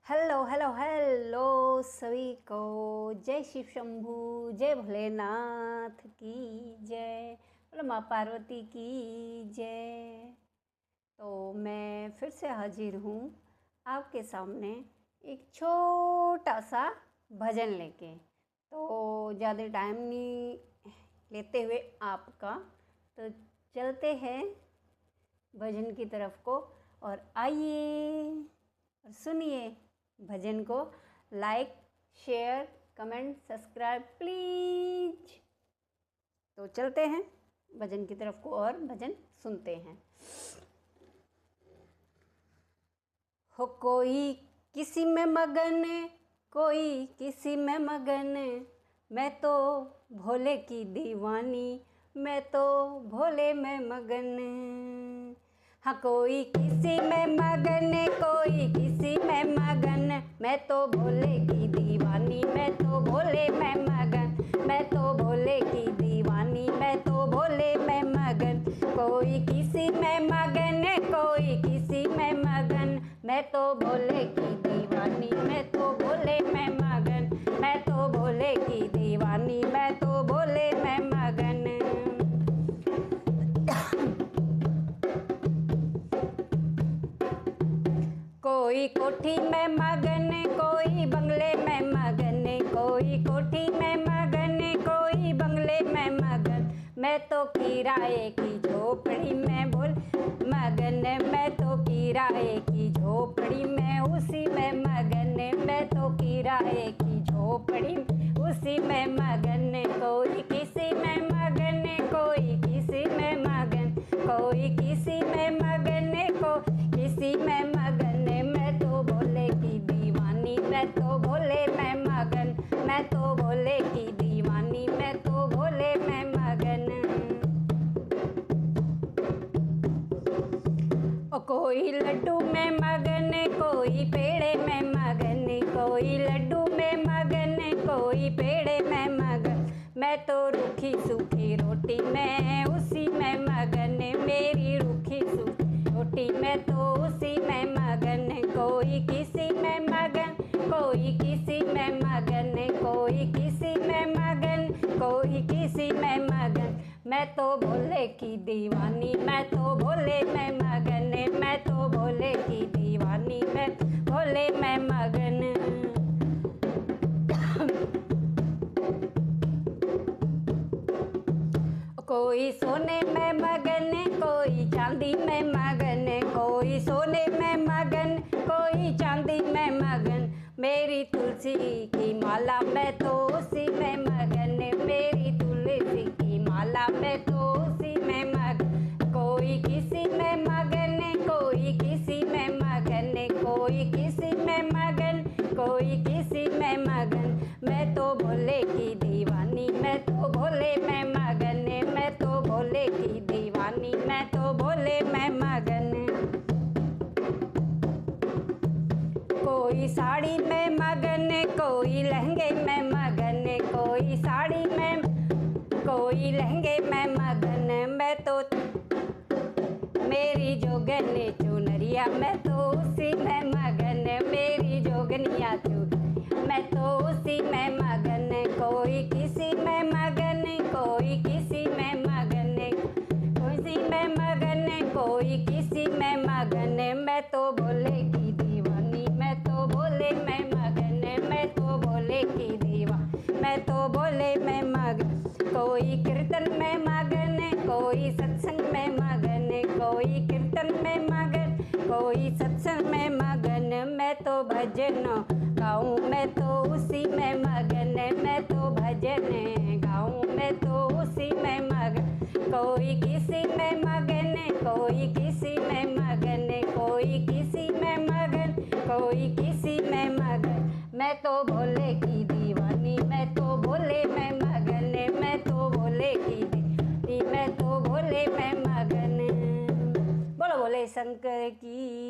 Hello hello hello सभी को। जय शिव शंभू, जय भोलेनाथ की जय, बोलो माँ पार्वती की जय। तो मैं फिर से हाजिर हूँ आपके सामने एक छोटा सा भजन लेके। तो ज़्यादा टाइम नहीं लेते हुए आपका, तो चलते हैं भजन की तरफ को और आइए और सुनिए भजन को। Like, share, comment, subscribe please. तो चलते हैं भजन की तरफ को और भजन सुनते हैं। हो कोई किसी में मगन, कोई किसी में मगन, मैं तो भोले की दीवानी, मैं तो भोले में मगन। हाँ कोई किसी में मगन, कोई किसी में मगन, मैं तो भोले की दीवानी, मैं तो भोले में मगन, मैं तो भोले की दीवानी, मैं तो भोले में मगन। कोई किसी में मगन, कोई किसी में मगन, मैं तो भोले की दीवानी, मैं तो भोले में मगन, मैं तो भोले की दीवानी, मैं तो भोले में मगन। कोई कोठी में मगन, कोई बंगले में मगन, कोई कोठी में मगन, कोई बंगले में मगन, मैं तो किराए की झोपड़ी में बोल मगन, मैं तो किराए की झोपड़ी में उसी में मगन, मैं तो किराए की झोपड़ी उसी में मगन। कोई किसी में मगन, कोई किसी में मगन, कोई किसी में मगन, को किसी में मगन, मैं तो भोले की दीवानी, मैं तो भोले में मगन, मैं तो भोले की दीवानी, मैं तो भोले में मगन। ओ कोई लड्डू में मगन, कोई पेड़े में मगन, कोई लड्डू में मगन, कोई पेड़े में मगन, मैं तो रूखी सूखी रोटी में उसी में मगन, मेरी रूखी सूखी रोटी में तो उसी में मगन। कोई किसी में मगन, कोई किसी में मगन, कोई किसी में मगन, कोई किसी में मगन, मैं तो भोले की दीवानी, मैं तो भोले में मगन, मैं तो भोले की दीवानी, मैं भोले में मगन। कोई सोने में मगन, कोई चांदी में मगन, कोई सोने में मगन, कोई चांदी में मगन, मेरी तुलसी की माला मैं तो उसी में मगन, मेरी तुलसी की माला मैं तो उसी में मगन। कोई किसी में मगन, कोई किसी में मगन, कोई किसी में मगन, कोई किसी में मगन, मैं तो भोले की दीवानी, मैं तो भोले में मगन, मैं तो भोले की दीवानी, मैं तो भोले में मगन। कोई साड़ी में मगन, कोई लहंगे में मगन, कोई साड़ी में, कोई लहंगे में मगन, मैं तो मेरी जोगन चुनरिया मैं तो उसी में मगन, मेरी जोगनिया चुनरिया मैं तो उसी में मगन। कोई किसी में मगन, कोई किसी में मगन, किसी में मगन, कोई किसी में मगन, मैं तो भोले की दीवानी, मैं तो भोले में मगन, मैं तो भोले की दीवानी, मैं तो भोले में मगन। कोई कीर्तन में मगन, कोई सत्संग में मगन, कोई कीर्तन में मगन, कोई सत्संग में मगन, मैं तो भजन गाऊं, मैं तो उसी में मगन, मैं तो भजन गाऊं, मैं तो उसी में मगन। कोई किसी में मगन, कोई किसी में मगन, कोई किसी में मगन, कोई किसी में मगन, मैं तो भोले की दीवानी, मैं तो भोले में मगन, मैं तो भोले की दीवानी, मैं तो भोले में मगन। बोलो भोले शंकर की